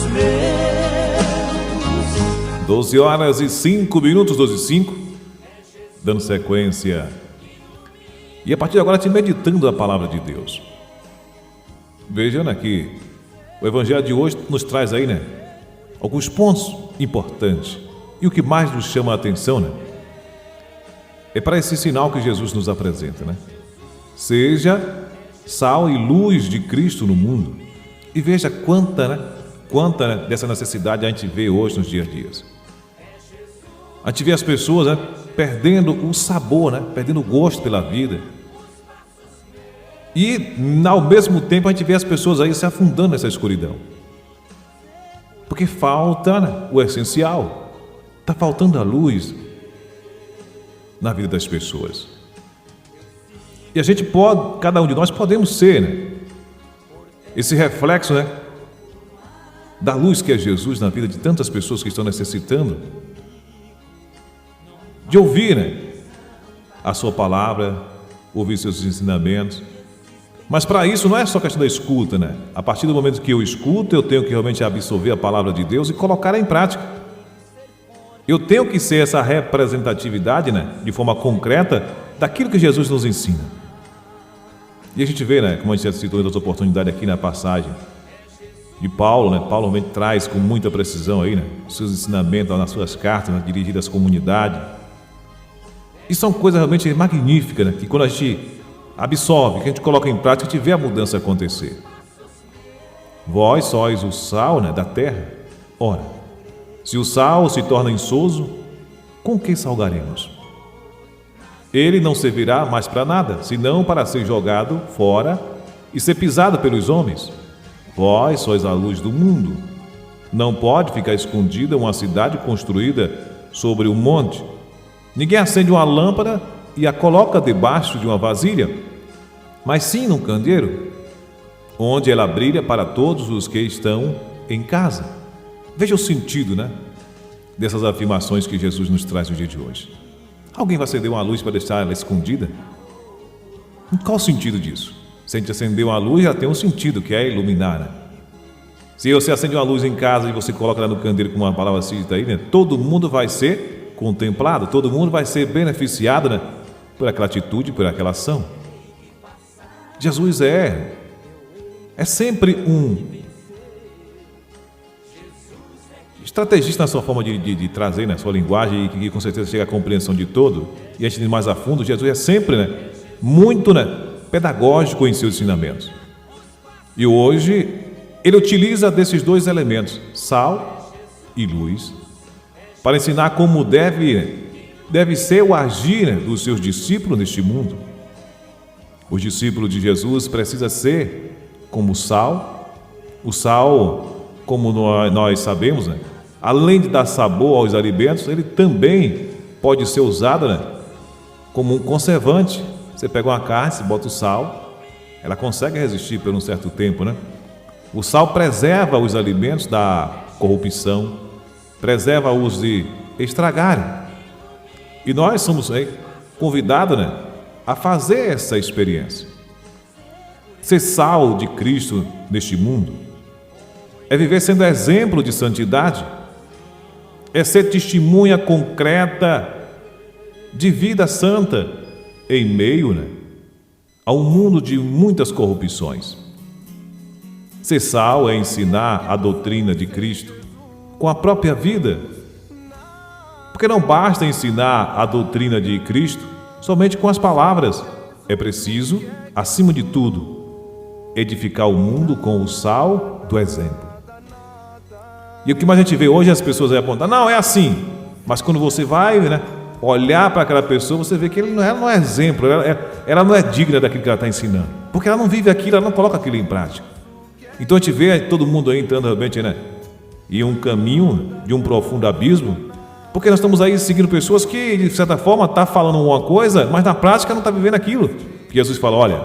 meus. 12 horas e 5 minutos, 12 e 5, dando sequência. E a partir de agora, te meditando a palavra de Deus. Vejam aqui, o Evangelho de hoje nos traz aí, alguns pontos importantes. E o que mais nos chama a atenção, é para esse sinal que Jesus nos apresenta, Seja sal e luz de Cristo no mundo. E veja quanta dessa necessidade a gente vê hoje nos dias a dias. A gente vê as pessoas perdendo o sabor, perdendo o gosto pela vida. E ao mesmo tempo a gente vê as pessoas aí se afundando nessa escuridão. Porque falta o essencial. Está faltando a luz na vida das pessoas. E a gente pode, cada um de nós podemos ser, esse reflexo, da luz que é Jesus na vida de tantas pessoas que estão necessitando de ouvir, a sua palavra, ouvir seus ensinamentos. Mas para isso não é só questão da escuta, A partir do momento que eu escuto, eu tenho que realmente absorver a palavra de Deus e colocá-la em prática. Eu tenho que ser essa representatividade, de forma concreta, daquilo que Jesus nos ensina. E a gente vê, como a gente já citou em outras oportunidades aqui na passagem de Paulo, Paulo realmente traz com muita precisão aí, os seus ensinamentos nas suas cartas, dirigidas às comunidades. E são coisas realmente magníficas, que quando a gente absorve, que a gente coloca em prática, a gente vê a mudança acontecer. Vós sois o sal, da terra. Ora, se o sal se torna insoso, com que salgaremos? Ele não servirá mais para nada, senão para ser jogado fora e ser pisado pelos homens. Vós sois a luz do mundo. Não pode ficar escondida uma cidade construída sobre um monte. Ninguém acende uma lâmpada e a coloca debaixo de uma vasilha, mas sim num candeeiro, onde ela brilha para todos os que estão em casa. Veja o sentido, dessas afirmações que Jesus nos traz no dia de hoje. Alguém vai acender uma luz para deixar ela escondida? Qual o sentido disso? Se a gente acender uma luz, ela tem um sentido, que é iluminar, Se você acende uma luz em casa e você coloca ela no candeeiro com uma palavra cita aí, todo mundo vai ser contemplado, todo mundo vai ser beneficiado, por aquela atitude, por aquela ação. Jesus é sempre um estrategista na sua forma de trazer, na sua linguagem, e que com certeza chega à compreensão de todo. E a gente ir mais a fundo, Jesus é sempre muito pedagógico em seus ensinamentos. E hoje ele utiliza desses dois elementos, sal e luz, para ensinar como deve ser o agir dos seus discípulos neste mundo. Os discípulos de Jesus precisam ser como o sal. O sal, como nós sabemos, além de dar sabor aos alimentos, ele também pode ser usado como um conservante. Você pega uma carne, você bota o sal, ela consegue resistir por um certo tempo, O sal preserva os alimentos da corrupção, preserva-os de estragarem. E nós somos convidados, a fazer essa experiência. Ser sal de Cristo neste mundo é viver sendo exemplo de santidade, é ser testemunha concreta de vida santa em meio a um mundo de muitas corrupções. Ser sal é ensinar a doutrina de Cristo com a própria vida, porque não basta ensinar a doutrina de Cristo somente com as palavras. É preciso, acima de tudo, edificar o mundo com o sal do exemplo. E o que mais a gente vê hoje, as pessoas apontam, não, é assim. Mas quando você vai olhar para aquela pessoa, você vê que ela não é exemplo, ela não é digna daquilo que ela está ensinando, porque ela não vive aquilo, ela não coloca aquilo em prática. Então a gente vê todo mundo aí entrando realmente em um caminho de um profundo abismo, porque nós estamos aí seguindo pessoas que, de certa forma, estão falando uma coisa, mas na prática não está vivendo aquilo. Jesus fala, olha,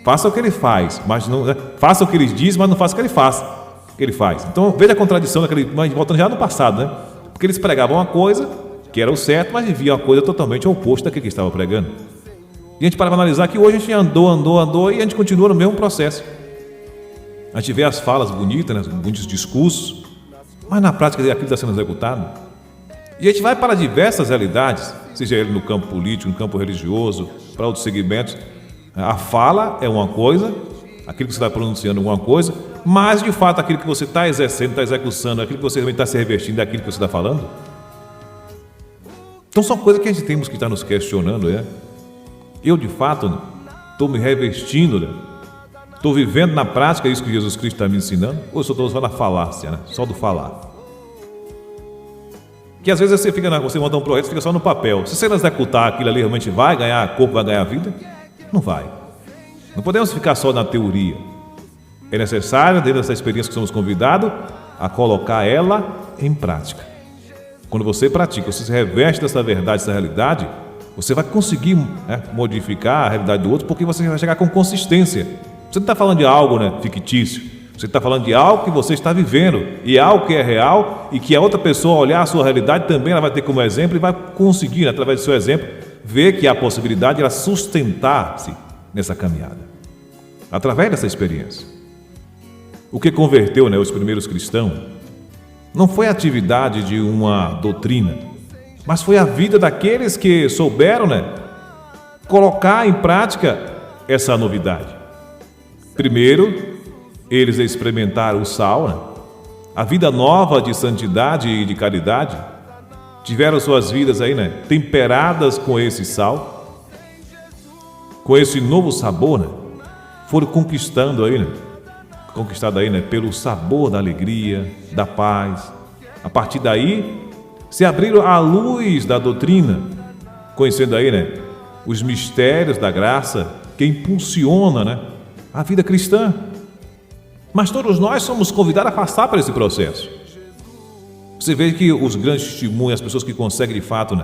faça o que ele faz, mas não, faça o que ele diz, mas não faça o que ele faz, o que ele faz. Então veja a contradição voltando já no passado, porque eles pregavam uma coisa que era o certo, mas viviam uma coisa totalmente oposta daquilo que estava pregando. E a gente para analisar que hoje a gente andou e a gente continua no mesmo processo. A gente vê as falas bonitas, bonitos discursos, mas na prática aquilo está sendo executado. E a gente vai para diversas realidades, seja ele no campo político, no campo religioso, para outros segmentos. A fala é uma coisa, aquilo que você está pronunciando é uma coisa, mas de fato aquilo que você está exercendo, está executando, aquilo que você realmente está se revestindo daquilo que você está falando. Então são coisas que a gente temos que estar nos questionando. Eu de fato estou me revestindo, estou vivendo na prática isso que Jesus Cristo está me ensinando, ou eu só estou só na falácia, só do falar? Que às vezes você monta um projeto e fica só no papel. Se você não executar aquilo ali, realmente vai ganhar corpo, vai ganhar vida? Não vai. Não podemos ficar só na teoria. É necessário, dentro dessa experiência que somos convidados, a colocar ela em prática. Quando você pratica, você se reveste dessa verdade, dessa realidade, você vai conseguir modificar a realidade do outro, porque você vai chegar com consistência. Você não está falando de algo fictício. Você está falando de algo que você está vivendo, e algo que é real, e que a outra pessoa olhar a sua realidade também ela vai ter como exemplo e vai conseguir, através do seu exemplo, ver que há a possibilidade de ela sustentar-se nessa caminhada, através dessa experiência. O que converteu os primeiros cristãos não foi a atividade de uma doutrina, mas foi a vida daqueles que souberam colocar em prática essa novidade. Primeiro, eles experimentaram o sal, a vida nova de santidade e de caridade, tiveram suas vidas temperadas com esse sal, com esse novo sabor, foram conquistado pelo sabor da alegria, da paz. A partir daí, se abriram à luz da doutrina, conhecendo os mistérios da graça que impulsiona a vida cristã. Mas todos nós somos convidados a passar por esse processo. Você vê que os grandes testemunhos, as pessoas que conseguem de fato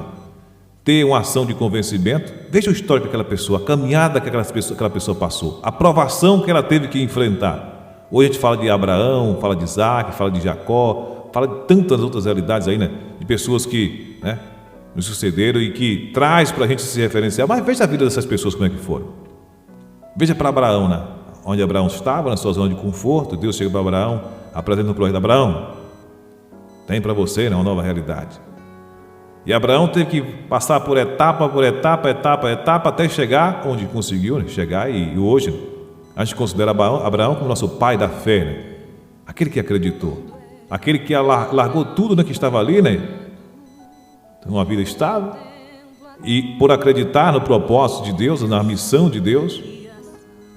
ter uma ação de convencimento, veja o histórico daquela pessoa, a caminhada que aquela pessoa passou, a provação que ela teve que enfrentar. Hoje a gente fala de Abraão, fala de Isaac, fala de Jacó, fala de tantas outras realidades de pessoas que nos sucederam e que traz para a gente se referenciar. Mas veja a vida dessas pessoas como é que foram. Veja para Abraão, onde Abraão estava, na sua zona de conforto. Deus chega para Abraão, apresenta um projeto. Abraão, tem para você uma nova realidade. E Abraão teve que passar por etapa, até chegar onde conseguiu chegar. E hoje a gente considera Abraão como nosso pai da fé, aquele que acreditou, aquele que largou tudo que estava ali, uma vida estável, e por acreditar no propósito de Deus, na missão de Deus,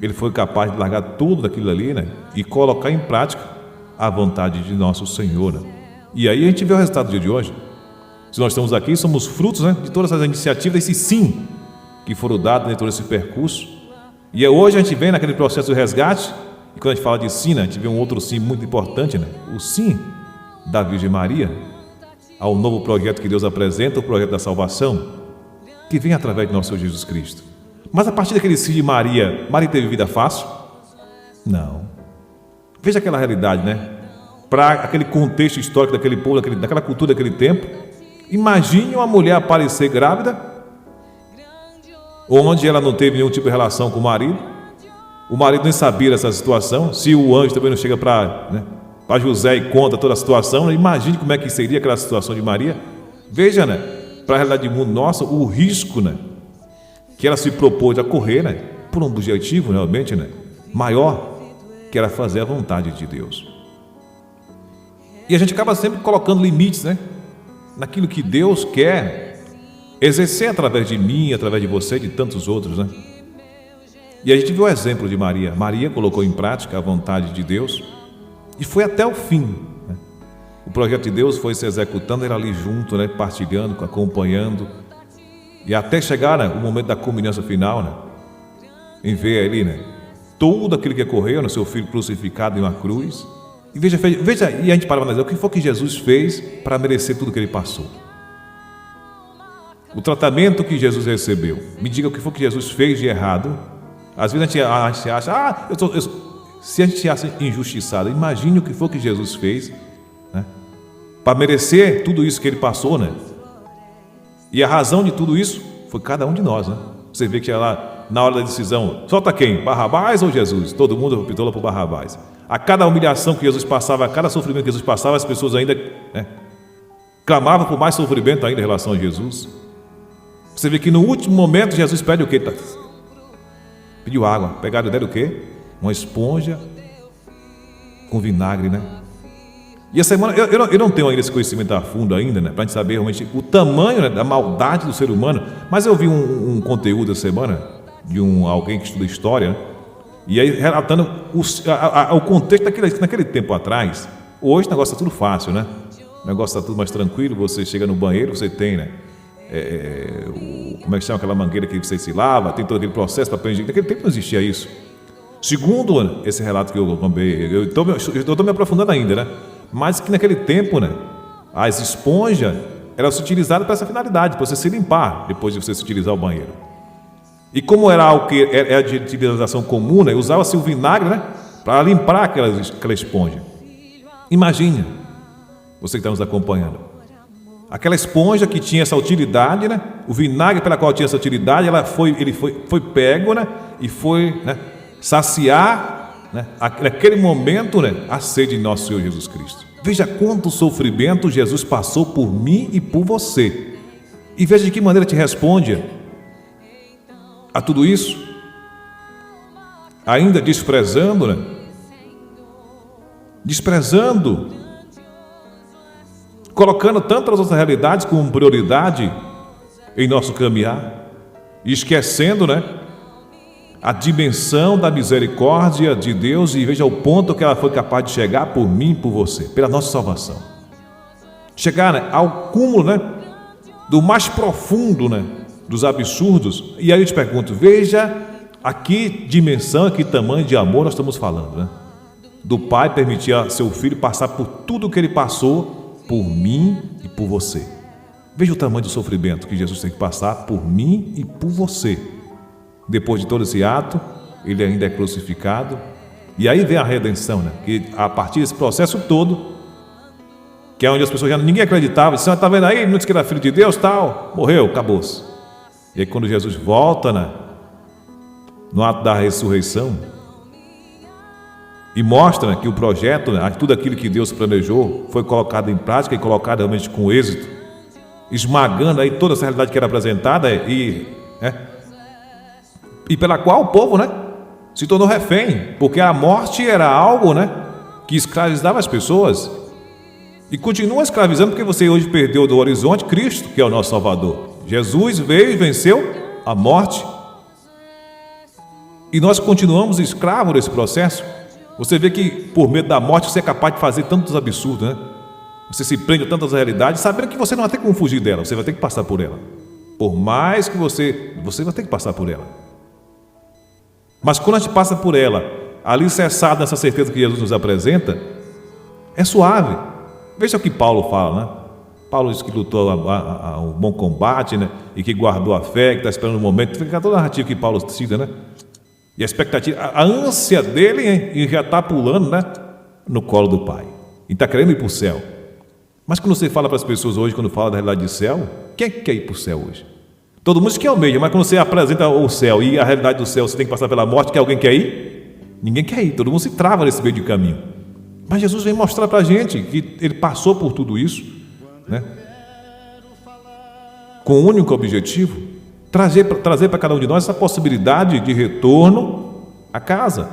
ele foi capaz de largar tudo daquilo ali, e colocar em prática a vontade de nosso Senhor. E aí a gente vê o resultado do dia de hoje. Se nós estamos aqui, somos frutos de todas essas iniciativas, esse sim que foram dados dentro desse percurso. E hoje a gente vem naquele processo de resgate, e quando a gente fala de sim, a gente vê um outro sim muito importante, o sim da Virgem Maria, ao novo projeto que Deus apresenta, o projeto da salvação, que vem através de nosso Senhor Jesus Cristo. Mas a partir daquele sim de Maria, Maria teve vida fácil? Não. Veja aquela realidade, para aquele contexto histórico daquele povo, daquela cultura daquele tempo. Imagine uma mulher aparecer grávida, onde ela não teve nenhum tipo de relação com o marido nem sabia dessa situação. Se o anjo também não chega para José e conta toda a situação, imagine como é que seria aquela situação de Maria. Veja, para a realidade do mundo nosso, o risco, que ela se propôs a correr, por um objetivo realmente maior, que era fazer a vontade de Deus. E a gente acaba sempre colocando limites, naquilo que Deus quer exercer através de mim, através de você, de tantos outros, E a gente viu o exemplo de Maria. Maria colocou em prática a vontade de Deus e foi até o fim. O projeto de Deus foi se executando, ela ali junto, partilhando, acompanhando, e até chegar o momento da culminância final, em ver ali, tudo aquilo que ocorreu no seu filho crucificado em uma cruz. E veja, e a gente para analisar o que foi que Jesus fez para merecer tudo que ele passou. O tratamento que Jesus recebeu. Me diga o que foi que Jesus fez de errado. Às vezes a gente acha, se a gente se acha injustiçado, imagine o que foi que Jesus fez, para merecer tudo isso que ele passou, E a razão de tudo isso foi cada um de nós, Você vê que ela na hora da decisão, solta quem? Barrabás ou Jesus? Todo mundo optou por Barrabás. A cada humilhação que Jesus passava, a cada sofrimento que Jesus passava, as pessoas ainda clamavam por mais sofrimento ainda em relação a Jesus. Você vê que no último momento Jesus pede o quê? Pediu água. Pegaram dele o quê? Uma esponja com vinagre, né? E a semana, eu não tenho ainda esse conhecimento a fundo ainda, né? Para a gente saber realmente o tamanho, né, da maldade do ser humano. Mas eu vi um conteúdo essa semana de alguém que estuda história, né? E aí relatando o contexto naquele tempo atrás. Hoje o negócio está tudo fácil, né? O negócio está tudo mais tranquilo. Você chega no banheiro, você tem, né? Como é que chama aquela mangueira que você se lava? Tem todo aquele processo para prender. Naquele tempo não existia isso. Segundo esse relato que eu estou me aprofundando ainda, né? Mas que naquele tempo, né, as esponjas eram utilizadas para essa finalidade, para você se limpar depois de você se utilizar o banheiro. E como era algo que era de utilização comum, né, usava-se o vinagre, né, para limpar aquela esponja. Imagine, você que está nos acompanhando, aquela esponja que tinha essa utilidade, né, o vinagre pela qual tinha essa utilidade, ele foi pego, né, e foi, né, saciar, né, naquele momento, né, a sede de nosso Senhor Jesus Cristo. Veja quanto sofrimento Jesus passou por mim e por você. E veja de que maneira te responde a tudo isso. Ainda desprezando, né? Desprezando, colocando tantas outras realidades como prioridade em nosso caminhar, e esquecendo, né, a dimensão da misericórdia de Deus, e veja o ponto que ela foi capaz de chegar por mim e por você, pela nossa salvação. Chegar, né, ao cúmulo, né, do mais profundo, né, dos absurdos. E aí eu te pergunto, veja a que dimensão, a que tamanho de amor nós estamos falando, né? Do Pai permitir a seu Filho passar por tudo o que Ele passou por mim e por você. Veja o tamanho do sofrimento que Jesus tem que passar por mim e por você. Depois de todo esse ato, Ele ainda é crucificado. E aí vem a redenção, né? Que a partir desse processo todo, que é onde as pessoas ninguém acreditava, disse, está vendo aí, ele não disse que era filho de Deus, tal, morreu, acabou-se. E aí quando Jesus volta, né, no ato da ressurreição, e mostra, né, que o projeto, né, tudo aquilo que Deus planejou, foi colocado em prática e colocado realmente com êxito, esmagando aí toda essa realidade que era apresentada e pela qual o povo, né, se tornou refém, porque a morte era algo, né, que escravizava as pessoas e continua escravizando, porque você hoje perdeu do horizonte Cristo, que é o nosso Salvador. Jesus veio e venceu a morte e nós continuamos escravos desse processo. Você vê que por medo da morte você é capaz de fazer tantos absurdos, né? Você se prende a tantas realidades, sabendo que você não vai ter como fugir dela, você vai ter que passar por ela. Por mais que você vai ter que passar por ela. Mas quando a gente passa por ela, alicerçado nessa certeza que Jesus nos apresenta, é suave. Veja o que Paulo fala, né? Paulo diz que lutou um bom combate, né? E que guardou a fé, que está esperando o momento. Fica toda a narrativa que Paulo cita, né? E a expectativa, a ânsia dele, hein? E já está pulando, né, no colo do Pai. E está querendo ir para o céu. Mas quando você fala para as pessoas hoje, quando fala da realidade do céu, quem é que quer ir para o céu hoje? Todo mundo diz que almeja, mas quando você apresenta o céu e a realidade do céu, você tem que passar pela morte, que alguém quer ir? Ninguém quer ir, todo mundo se trava nesse meio de caminho. Mas Jesus vem mostrar para a gente que Ele passou por tudo isso, né? Com o único objetivo, trazer para cada um de nós essa possibilidade de retorno à casa,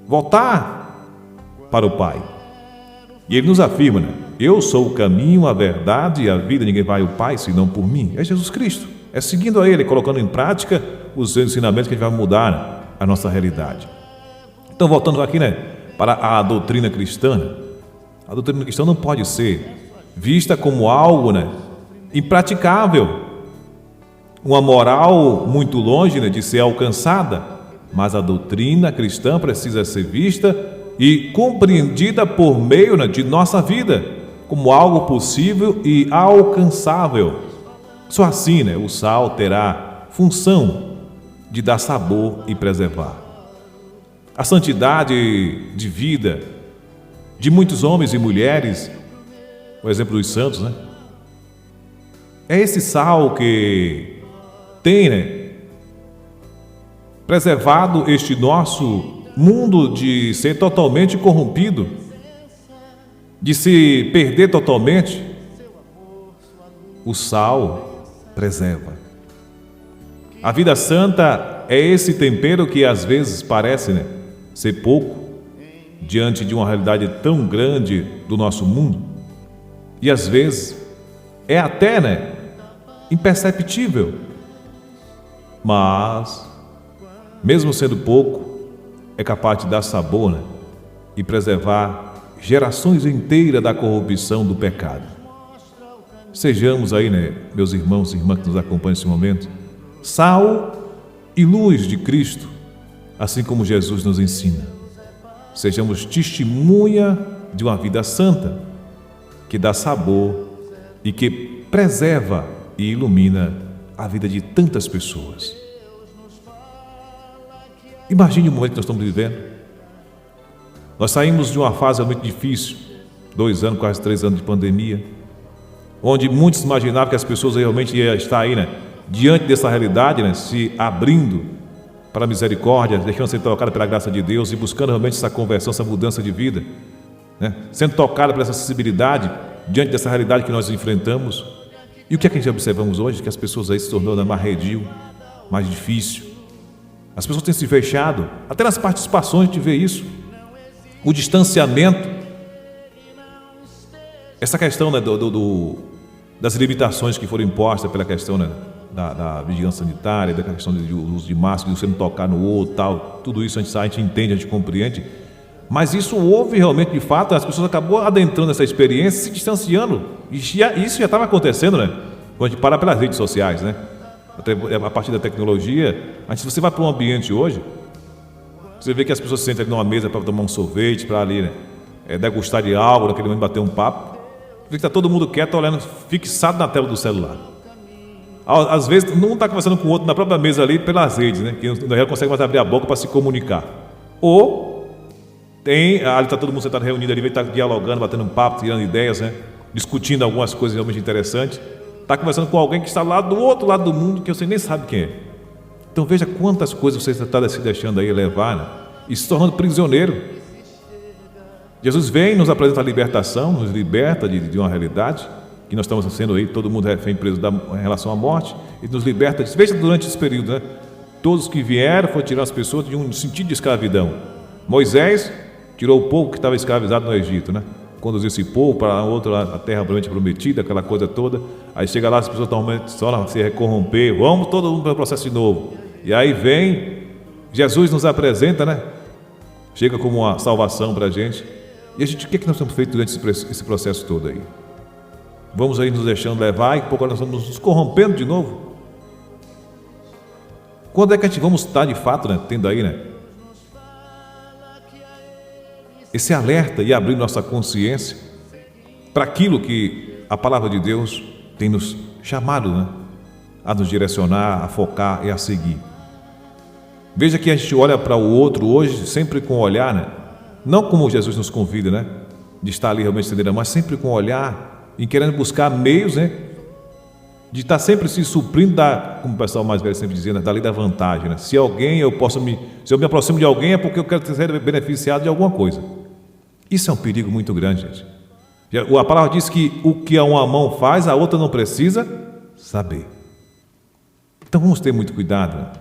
voltar para o Pai. E Ele nos afirma, né? Eu sou o caminho, a verdade e a vida, ninguém vai ao Pai senão por mim. É Jesus Cristo, é seguindo a Ele, colocando em prática os seus ensinamentos que a gente vai mudar, né, a nossa realidade. Então voltando aqui, né, para a doutrina cristã, a doutrina cristã não pode ser vista como algo, né, impraticável, uma moral muito longe, né, de ser alcançada, mas a doutrina cristã precisa ser vista e compreendida por meio, né, de nossa vida, como algo possível e alcançável. Só assim, né, o sal terá função de dar sabor e preservar. A santidade de vida de muitos homens e mulheres, o exemplo dos santos, né, é esse sal que tem, né, preservado este nosso mundo de ser totalmente corrompido, de se perder totalmente, o sal preserva. A vida santa é esse tempero que às vezes parece, ser pouco diante de uma realidade tão grande do nosso mundo. E às vezes é até, imperceptível. Mas, mesmo sendo pouco, é capaz de dar sabor, e preservar gerações inteiras da corrupção do pecado. Sejamos aí, meus irmãos e irmãs que nos acompanham nesse momento, sal e luz de Cristo, assim como Jesus nos ensina. Sejamos testemunha de uma vida santa, que dá sabor e que preserva e ilumina a vida de tantas pessoas. Imagine o momento que nós estamos vivendo. Nós saímos de uma fase muito difícil, 2 anos, quase 3 anos de pandemia, onde muitos imaginavam que as pessoas realmente iam estar aí, diante dessa realidade, se abrindo para a misericórdia, deixando ser tocada pela graça de Deus e buscando realmente essa conversão, essa mudança de vida, sendo tocada por essa sensibilidade diante dessa realidade que nós enfrentamos. E o que é que a gente observamos hoje? Que as pessoas aí se tornando mais arredio, mais difícil. As pessoas têm se fechado, até nas participações a gente vê isso. O distanciamento, essa questão das limitações que foram impostas pela questão da vigilância sanitária, da questão do uso de máscara, de você não tocar no outro, tal, tudo isso a gente entende, a gente compreende, mas isso houve realmente, de fato, as pessoas acabou adentrando essa experiência, se distanciando, e isso já estava acontecendo, quando a gente para pelas redes sociais, a partir da tecnologia. Se você vai para um ambiente hoje, você vê que as pessoas se sentem ali numa mesa para tomar um sorvete, para ali, degustar de algo, naquele momento bater um papo. Vê que está todo mundo quieto, olhando, fixado na tela do celular. Às vezes, um está conversando com o outro na própria mesa ali, pelas redes, que não consegue mais abrir a boca para se comunicar. Ou, ali está todo mundo sentado reunido ali, está dialogando, batendo um papo, tirando ideias, discutindo algumas coisas realmente interessantes. Está conversando com alguém que está lá do outro lado do mundo, que você nem sabe quem é. Então veja quantas coisas você está se deixando aí levar, e se tornando prisioneiro. Jesus vem e nos apresenta a libertação, nos liberta de uma realidade que nós estamos sendo aí, todo mundo refém preso em relação à morte, e nos liberta. Veja durante esse período, todos que vieram foram tirar as pessoas de um sentido de escravidão. Moisés tirou o povo que estava escravizado no Egito, conduziu esse povo para a terra prometida, aquela coisa toda. Aí chega lá, as pessoas estão só se corromper, vamos todo mundo para o processo de novo. E aí vem, Jesus nos apresenta, chega como uma salvação para a gente. E o que nós temos feito durante esse processo todo aí? Vamos aí nos deixando levar e pouco nós estamos nos corrompendo de novo? Quando é que a gente vamos estar de fato, tendo aí, esse alerta e abrir nossa consciência para aquilo que a palavra de Deus tem nos chamado, a nos direcionar, a focar e a seguir. Veja que a gente olha para o outro hoje sempre com o olhar, não como Jesus nos convida, de estar ali realmente estendendo a mão, mas sempre com o olhar e querendo buscar meios, de estar sempre se suprindo como o pessoal mais velho sempre dizia, da lei da vantagem, Se eu me aproximo de alguém é porque eu quero ser beneficiado de alguma coisa. Isso é um perigo muito grande, gente. A palavra diz que o que uma mão faz, a outra não precisa saber. Então vamos ter muito cuidado.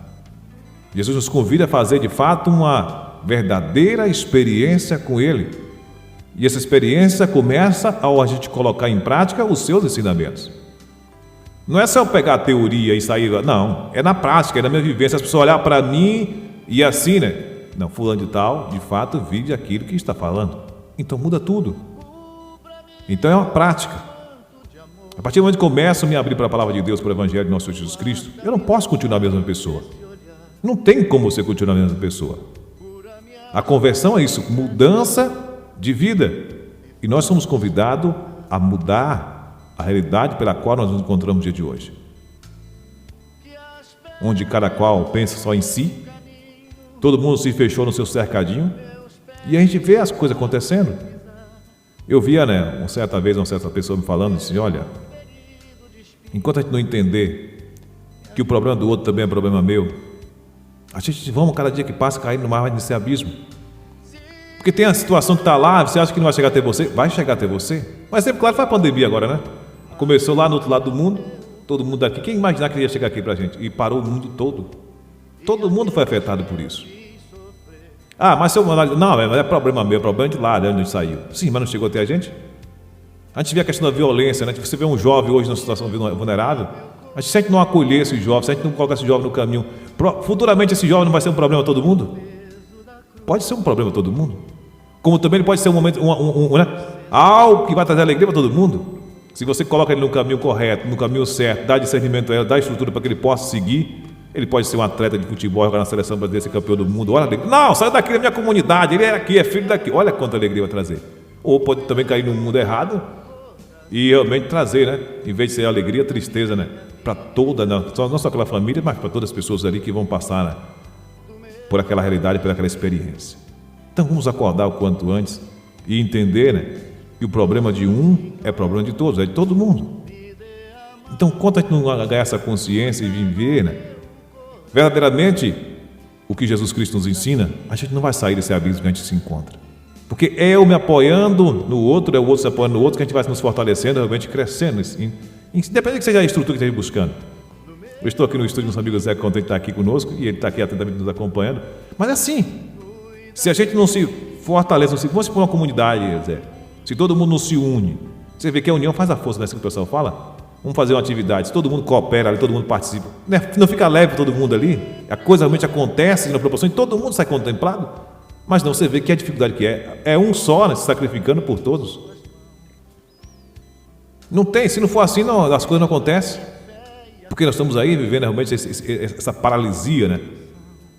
Jesus nos convida a fazer de fato uma verdadeira experiência com Ele. E essa experiência começa ao a gente colocar em prática os seus ensinamentos. Não é só eu pegar a teoria e sair, não, é na prática, é na minha vivência. As pessoas olhar para mim e assim, não, fulano de tal, de fato, vive aquilo que está falando. Então muda tudo. Então é uma prática. A partir do momento que começo a me abrir para a palavra de Deus, para o Evangelho de nosso Senhor Jesus Cristo, eu não posso continuar a mesma pessoa. Não tem como você continuar a mesma pessoa. A conversão é isso, mudança de vida. E nós somos convidados a mudar a realidade pela qual nós nos encontramos no dia de hoje. Onde cada qual pensa só em si, todo mundo se fechou no seu cercadinho, e a gente vê as coisas acontecendo. Eu via, uma certa pessoa me falando assim, olha, enquanto a gente não entender que o problema do outro também é problema meu, A gente vamos cada dia que passa caindo no mar nesse abismo. Porque tem a situação que está lá, você acha que não vai chegar até você? Vai chegar até você. Mas sempre, claro, foi a pandemia agora, né? Começou lá no outro lado do mundo, todo mundo daqui. Quem imaginar que ia chegar aqui pra gente? E parou o mundo todo. Todo mundo foi afetado por isso. Ah, mas se eu mandar... Não, mas é problema meu, é problema de lá, de onde saiu. Sim, mas não chegou até a gente? A gente vê a questão da violência, né? Você vê um jovem hoje numa situação vulnerável, mas se a gente não acolher esse jovem, se a gente não colocar esse jovem no caminho, futuramente esse jovem não vai ser um problema a todo mundo? Pode ser um problema a todo mundo. Como também ele pode ser um momento, né? Algo que vai trazer alegria para todo mundo. Se você coloca ele no caminho correto, no caminho certo, dá discernimento a ele, dá estrutura para que ele possa seguir, ele pode ser um atleta de futebol, jogar na seleção brasileira, ser campeão do mundo. Olha, não, sai daqui da minha comunidade, ele é aqui, é filho daqui. Olha quanta alegria vai trazer. Ou pode também cair no mundo errado e realmente trazer, né? Em vez de ser alegria, tristeza, né? Para toda, não só aquela família, mas para todas as pessoas ali que vão passar, né? Por aquela realidade, por aquela experiência. Então vamos acordar o quanto antes e entender, né? Que o problema de um é problema de todos, é de todo mundo. Então, quanto a gente não ganhar essa consciência e viver, né? Verdadeiramente, o que Jesus Cristo nos ensina, a gente não vai sair desse abismo que a gente se encontra. Porque é eu me apoiando no outro, é o outro se apoiando no outro, que a gente vai nos fortalecendo, realmente crescendo. Independente que seja a estrutura que a gente esteja buscando. Eu estou aqui no estúdio, nosso amigo Zé, contente de estar aqui conosco, e ele está aqui atentamente nos acompanhando. Mas assim, se a gente não se fortalece, vamos supor uma comunidade, Zé, se todo mundo não se une, você vê que a união faz a força, né? Assim que o pessoal fala. Vamos fazer uma atividade, se todo mundo coopera ali, todo mundo participa, não fica leve todo mundo ali, a coisa realmente acontece na proporção e todo mundo sai contemplado. Mas não, você vê que a dificuldade que é um só, né, se sacrificando por todos. Não tem, se não for assim, não, as coisas não acontecem. Porque nós estamos aí vivendo realmente essa paralisia, né?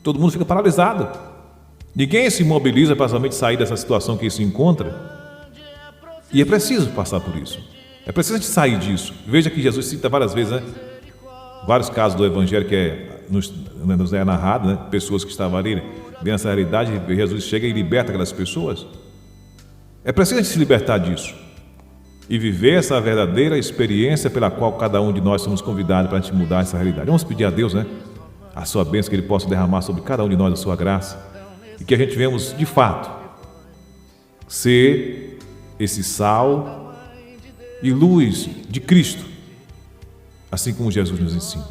Todo mundo fica paralisado. Ninguém se mobiliza para somente sair dessa situação que se encontra. E é preciso passar por isso. É preciso a gente sair disso. Veja que Jesus cita várias vezes, né? Vários casos do Evangelho que nos é narrado, né? Pessoas que estavam ali, né? Nessa realidade, Jesus chega e liberta aquelas pessoas. É preciso a gente se libertar disso e viver essa verdadeira experiência pela qual cada um de nós somos convidados para a gente mudar essa realidade. Vamos pedir a Deus, né? A sua bênção, que Ele possa derramar sobre cada um de nós a sua graça e que a gente venhamos, de fato, ser esse sal e luz de Cristo, assim como Jesus nos ensina.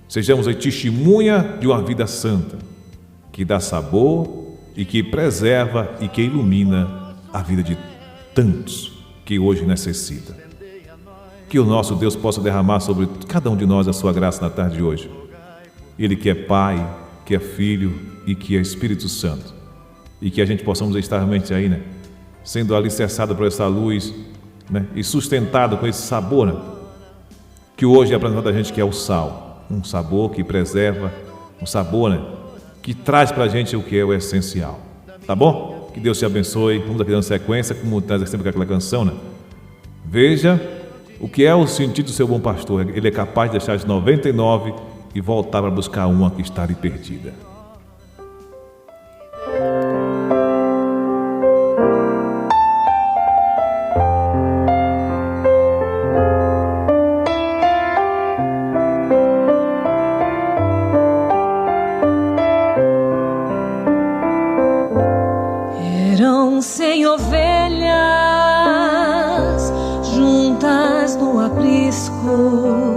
Sejamos a testemunha de uma vida santa, que dá sabor e que preserva e que ilumina a vida de tantos que hoje necessita. Que o nosso Deus possa derramar sobre cada um de nós a sua graça na tarde de hoje. Ele que é Pai, que é Filho e que é Espírito Santo. E que a gente possamos estar realmente aí, né? Sendo alicerçado por essa luz, né? E sustentado com esse sabor, né? Que hoje é apresentado a gente, que é o sal. Um sabor que preserva, um sabor, né? Que traz para a gente o que é o essencial. Tá bom? Que Deus te abençoe. Vamos aqui dando sequência, como traz sempre aquela canção, né? Veja o que é o sentido do seu bom pastor. Ele é capaz de deixar as 99 e voltar para buscar uma que está ali perdida. Eram 100 ovelhas juntas no aprisco.